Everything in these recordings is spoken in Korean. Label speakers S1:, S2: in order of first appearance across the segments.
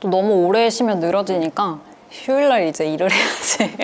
S1: 또 너무 오래 쉬면 늘어지니까 휴일날 이제 일을 해야지.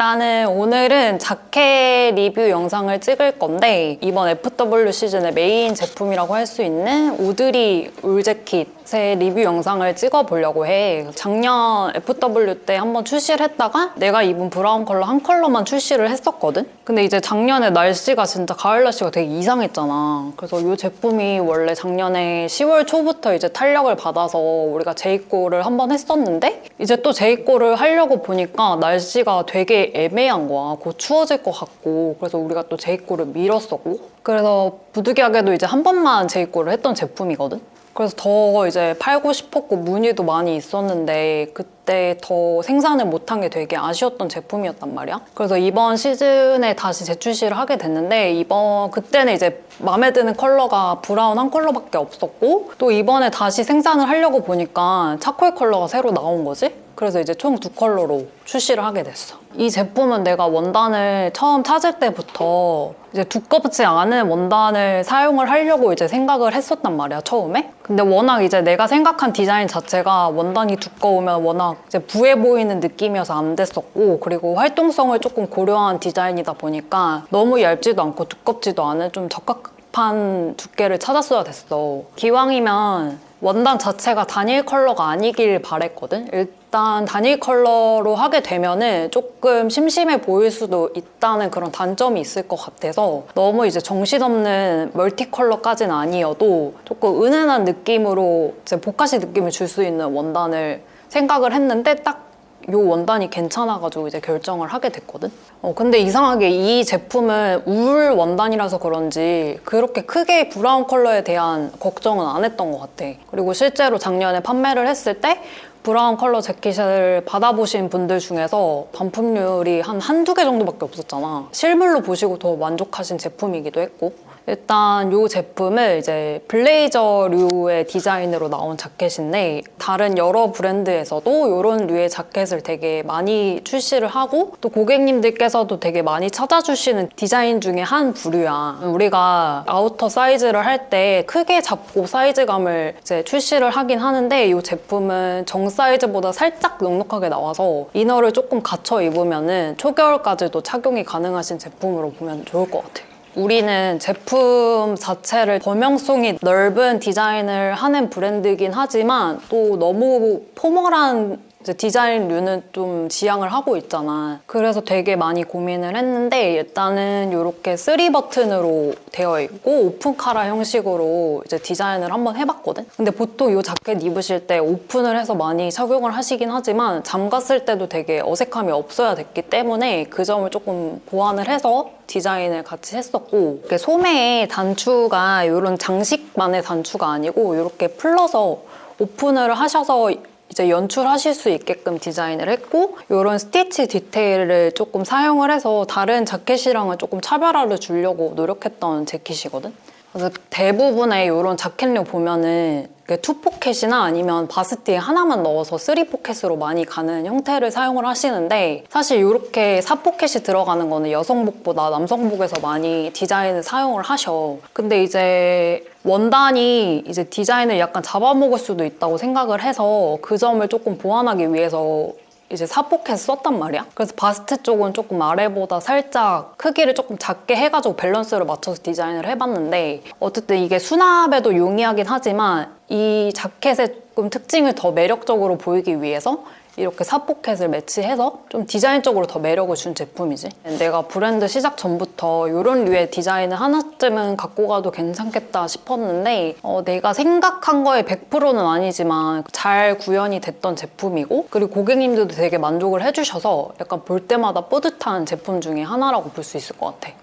S1: 일단은 오늘은 자켓 리뷰 영상을 찍을 건데 이번 FW 시즌의 메인 제품이라고 할 수 있는 오드리 울 재킷의 리뷰 영상을 찍어보려고 해. 작년 FW 때 한번 출시를 했다가 내가 입은 브라운 컬러 한 컬러만 출시를 했었거든? 근데 이제 작년에 날씨가 진짜 가을 날씨가 되게 이상했잖아. 그래서 이 제품이 원래 작년에 10월 초부터 이제 탄력을 받아서 우리가 재입고를 한번 했었는데 이제 또 재입고를 하려고 보니까 날씨가 되게 애매한 거야. 곧 추워질 것 같고. 그래서 우리가 또 재입고를 미뤘었고. 그래서 부득이하게도 이제 한 번만 재입고를 했던 제품이거든. 그래서 더 이제 팔고 싶었고 문의도 많이 있었는데 그때 더 생산을 못한 게 되게 아쉬웠던 제품이었단 말이야. 그래서 이번 시즌에 다시 재출시를 하게 됐는데 그때는 이제 마음에 드는 컬러가 브라운 한 컬러밖에 없었고 또 이번에 다시 생산을 하려고 보니까 차콜 컬러가 새로 나온 거지. 그래서 이제 총 2컬러로 출시를 하게 됐어. 이 제품은 내가 원단을 처음 찾을 때부터 이제 두껍지 않은 원단을 사용을 하려고 이제 생각을 했었단 말이야, 처음에. 근데 워낙 이제 내가 생각한 디자인 자체가 원단이 두꺼우면 워낙 이제 부해 보이는 느낌이어서 안 됐었고 그리고 활동성을 조금 고려한 디자인이다 보니까 너무 얇지도 않고 두껍지도 않은 좀 적합한 두께를 찾았어야 됐어. 기왕이면 원단 자체가 단일 컬러가 아니길 바랬거든? 일단 단일 컬러로 하게 되면은 조금 심심해 보일 수도 있다는 그런 단점이 있을 것 같아서 너무 이제 정신없는 멀티 컬러까지는 아니어도 조금 은은한 느낌으로 이제 보카시 느낌을 줄 수 있는 원단을 생각을 했는데 딱 이 원단이 괜찮아가지고 이제 결정을 하게 됐거든? 근데 이상하게 이 제품은 울 원단이라서 그런지 그렇게 크게 브라운 컬러에 대한 걱정은 안 했던 것 같아. 그리고 실제로 작년에 판매를 했을 때 브라운 컬러 재킷을 받아보신 분들 중에서 반품률이 한두 개 정도밖에 없었잖아. 실물로 보시고 더 만족하신 제품이기도 했고. 일단 이 제품은 이제 블레이저류의 디자인으로 나온 자켓인데 다른 여러 브랜드에서도 이런 류의 자켓을 되게 많이 출시를 하고 또 고객님들께서도 되게 많이 찾아주시는 디자인 중에 한 부류야. 우리가 아우터 사이즈를 할 때 크게 잡고 사이즈감을 이제 출시를 하긴 하는데 이 제품은 정 사이즈보다 살짝 넉넉하게 나와서 이너를 조금 갖춰 입으면 초겨울까지도 착용이 가능하신 제품으로 보면 좋을 것 같아. 우리는 제품 자체를 범용성이 넓은 디자인을 하는 브랜드이긴 하지만 또 너무 포멀한 이제 디자인류는 좀 지향을 하고 있잖아. 그래서 되게 많이 고민을 했는데 일단은 이렇게 3버튼으로 되어 있고 오픈 카라 형식으로 이제 디자인을 한번 해봤거든? 근데 보통 이 자켓 입으실 때 오픈을 해서 많이 착용을 하시긴 하지만 잠갔을 때도 되게 어색함이 없어야 됐기 때문에 그 점을 조금 보완을 해서 디자인을 같이 했었고 이렇게 소매의 단추가 이런 장식만의 단추가 아니고 이렇게 풀러서 오픈을 하셔서 이제 연출하실 수 있게끔 디자인을 했고 이런 스티치 디테일을 조금 사용을 해서 다른 자켓이랑은 조금 차별화를 주려고 노력했던 재킷이거든. 그래서 대부분의 이런 자켓류 보면은 투포켓이나 아니면 바스티에 하나만 넣어서 3포켓으로 많이 가는 형태를 사용을 하시는데 사실 이렇게 4포켓이 들어가는 거는 여성복보다 남성복에서 많이 디자인을 사용을 하셔. 근데 이제 원단이 이제 디자인을 약간 잡아먹을 수도 있다고 생각을 해서 그 점을 조금 보완하기 위해서 이제 4포켓 썼단 말이야. 그래서 바스트 쪽은 조금 아래보다 살짝 크기를 조금 작게 해가지고 밸런스를 맞춰서 디자인을 해봤는데 어쨌든 이게 수납에도 용이하긴 하지만 이 자켓의 조금 특징을 더 매력적으로 보이기 위해서 이렇게 4포켓을 매치해서 좀 디자인적으로 더 매력을 준 제품이지. 내가 브랜드 시작 전부터 이런 류의 디자인을 하나쯤은 갖고 가도 괜찮겠다 싶었는데 내가 생각한 거에 100%는 아니지만 잘 구현이 됐던 제품이고 그리고 고객님들도 되게 만족을 해주셔서 약간 볼 때마다 뿌듯한 제품 중에 하나라고 볼 수 있을 것 같아.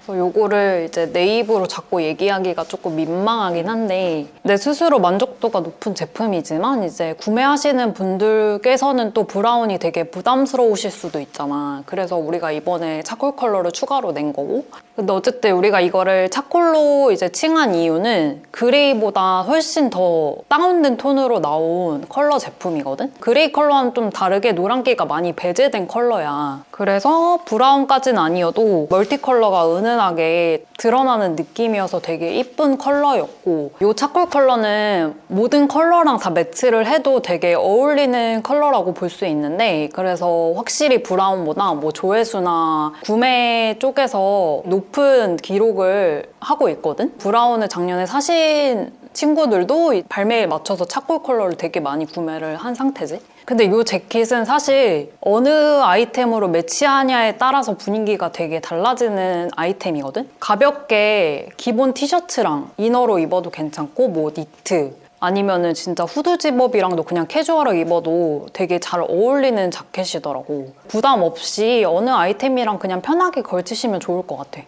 S1: 요거를 이제 내 입으로 자꾸 얘기하기가 조금 민망하긴 한데 내 스스로 만족도가 높은 제품이지만 이제 구매하시는 분들께서는 또 브라운이 되게 부담스러우실 수도 있잖아. 그래서 우리가 이번에 차콜 컬러를 추가로 낸 거고 근데 어쨌든 우리가 이거를 차콜로 이제 칭한 이유는 그레이보다 훨씬 더 다운된 톤으로 나온 컬러 제품이거든? 그레이 컬러와는 좀 다르게 노란기가 많이 배제된 컬러야. 그래서 브라운까지는 아니어도 멀티 컬러가 은은한 은은하게 드러나는 느낌이어서 되게 이쁜 컬러였고 이 차콜 컬러는 모든 컬러랑 다 매치를 해도 되게 어울리는 컬러라고 볼 수 있는데 그래서 확실히 브라운보다 뭐 조회수나 구매 쪽에서 높은 기록을 하고 있거든? 브라운을 작년에 사신 친구들도 발매에 맞춰서 차콜 컬러를 되게 많이 구매를 한 상태지. 근데 이 재킷은 사실 어느 아이템으로 매치하냐에 따라서 분위기가 되게 달라지는 아이템이거든? 가볍게 기본 티셔츠랑 이너로 입어도 괜찮고 뭐 니트 아니면은 진짜 후드 집업이랑도 그냥 캐주얼하게 입어도 되게 잘 어울리는 자켓이더라고. 부담 없이 어느 아이템이랑 그냥 편하게 걸치시면 좋을 것 같아.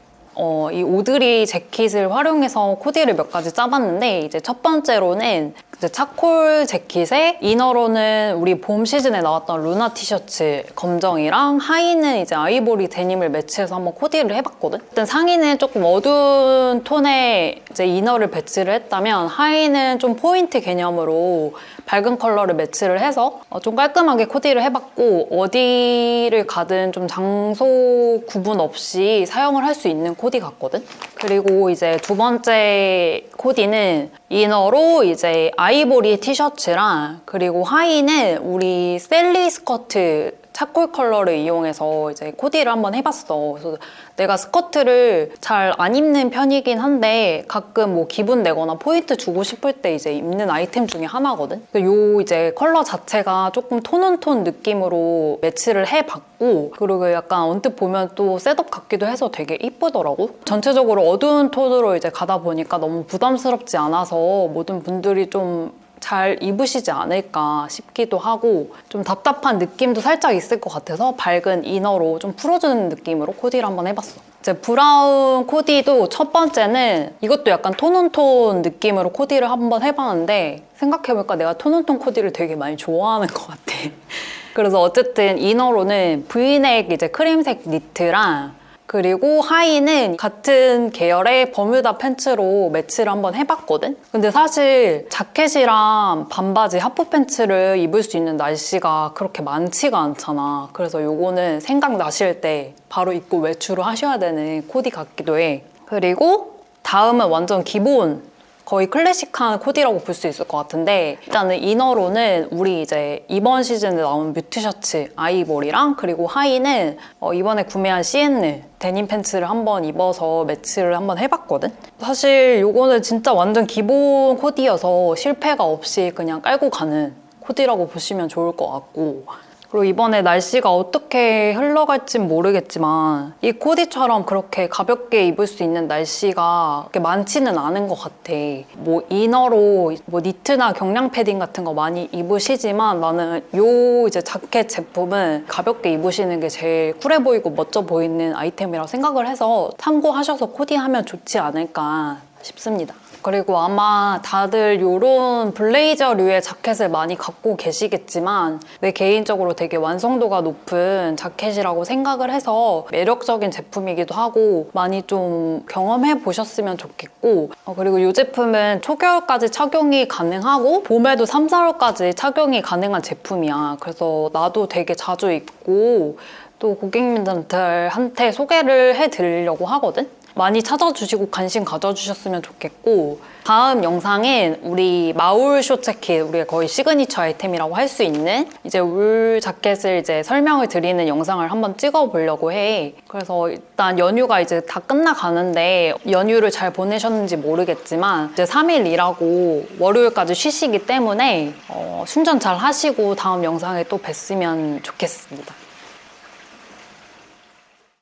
S1: 이 오드리 재킷을 활용해서 코디를 몇 가지 짜봤는데 이제 첫 번째로는 이제 차콜 재킷에 이너로는 우리 봄 시즌에 나왔던 루나 티셔츠 검정이랑 하의는 이제 아이보리 데님을 매치해서 한번 코디를 해봤거든? 일단 상의는 조금 어두운 톤의 이제 이너를 배치를 했다면 하의는 좀 포인트 개념으로 밝은 컬러를 매치를 해서 좀 깔끔하게 코디를 해봤고 어디를 가든 좀 장소 구분 없이 사용을 할 수 있는 코디 같거든? 그리고 이제 두 번째 코디는 이너로 이제 아이보리 티셔츠랑 그리고 하의는 우리 셀리 스커트 차콜 컬러를 이용해서 이제 코디를 한번 해봤어. 그래서 내가 스커트를 잘 안 입는 편이긴 한데 가끔 뭐 기분 내거나 포인트 주고 싶을 때 이제 입는 아이템 중에 하나거든. 요 이제 컬러 자체가 조금 톤온톤 느낌으로 매치를 해봤고 그리고 약간 언뜻 보면 또 셋업 같기도 해서 되게 이쁘더라고. 전체적으로 어두운 톤으로 이제 가다 보니까 너무 부담스럽지 않아서 모든 분들이 좀 잘 입으시지 않을까 싶기도 하고 좀 답답한 느낌도 살짝 있을 것 같아서 밝은 이너로 좀 풀어주는 느낌으로 코디를 한번 해봤어. 이제 브라운 코디도 첫 번째는 이것도 약간 톤온톤 느낌으로 코디를 한번 해봤는데 생각해보니까 내가 톤온톤 코디를 되게 많이 좋아하는 것 같아. 그래서 어쨌든 이너로는 브이넥 이제 크림색 니트랑 그리고 하의는 같은 계열의 버뮤다 팬츠로 매치를 한번 해봤거든? 근데 사실 자켓이랑 반바지, 하프 팬츠를 입을 수 있는 날씨가 그렇게 많지가 않잖아. 그래서 요거는 생각나실 때 바로 입고 외출을 하셔야 되는 코디 같기도 해. 그리고 다음은 완전 기본 거의 클래식한 코디라고 볼 수 있을 것 같은데 일단은 이너로는 우리 이제 이번 시즌에 나온 뮤트 셔츠 아이보리랑 그리고 하의는 이번에 구매한 CN 데님 팬츠를 한번 입어서 매치를 한번 해봤거든? 사실 요거는 진짜 완전 기본 코디여서 실패가 없이 그냥 깔고 가는 코디라고 보시면 좋을 것 같고 그리고 이번에 날씨가 어떻게 흘러갈진 모르겠지만 이 코디처럼 그렇게 가볍게 입을 수 있는 날씨가 그렇게 많지는 않은 것 같아. 뭐 이너로 뭐 니트나 경량 패딩 같은 거 많이 입으시지만 나는 요 이제 자켓 제품은 가볍게 입으시는 게 제일 쿨해 보이고 멋져 보이는 아이템이라고 생각을 해서 참고하셔서 코디하면 좋지 않을까 싶습니다. 그리고 아마 다들 이런 블레이저류의 자켓을 많이 갖고 계시겠지만 내 개인적으로 되게 완성도가 높은 자켓이라고 생각을 해서 매력적인 제품이기도 하고 많이 좀 경험해 보셨으면 좋겠고 그리고 이 제품은 초겨울까지 착용이 가능하고 봄에도 3, 4월까지 착용이 가능한 제품이야. 그래서 나도 되게 자주 입고 또 고객님들한테 소개를 해드리려고 하거든? 많이 찾아주시고 관심 가져주셨으면 좋겠고 다음 영상엔 우리 마울 숏 재킷 우리가 거의 시그니처 아이템이라고 할 수 있는 이제 울 자켓을 이제 설명을 드리는 영상을 한번 찍어보려고 해. 그래서 일단 연휴가 이제 다 끝나가는데 연휴를 잘 보내셨는지 모르겠지만 이제 3일 일하고 월요일까지 쉬시기 때문에 충전 잘 하시고 다음 영상에 또 뵀으면 좋겠습니다.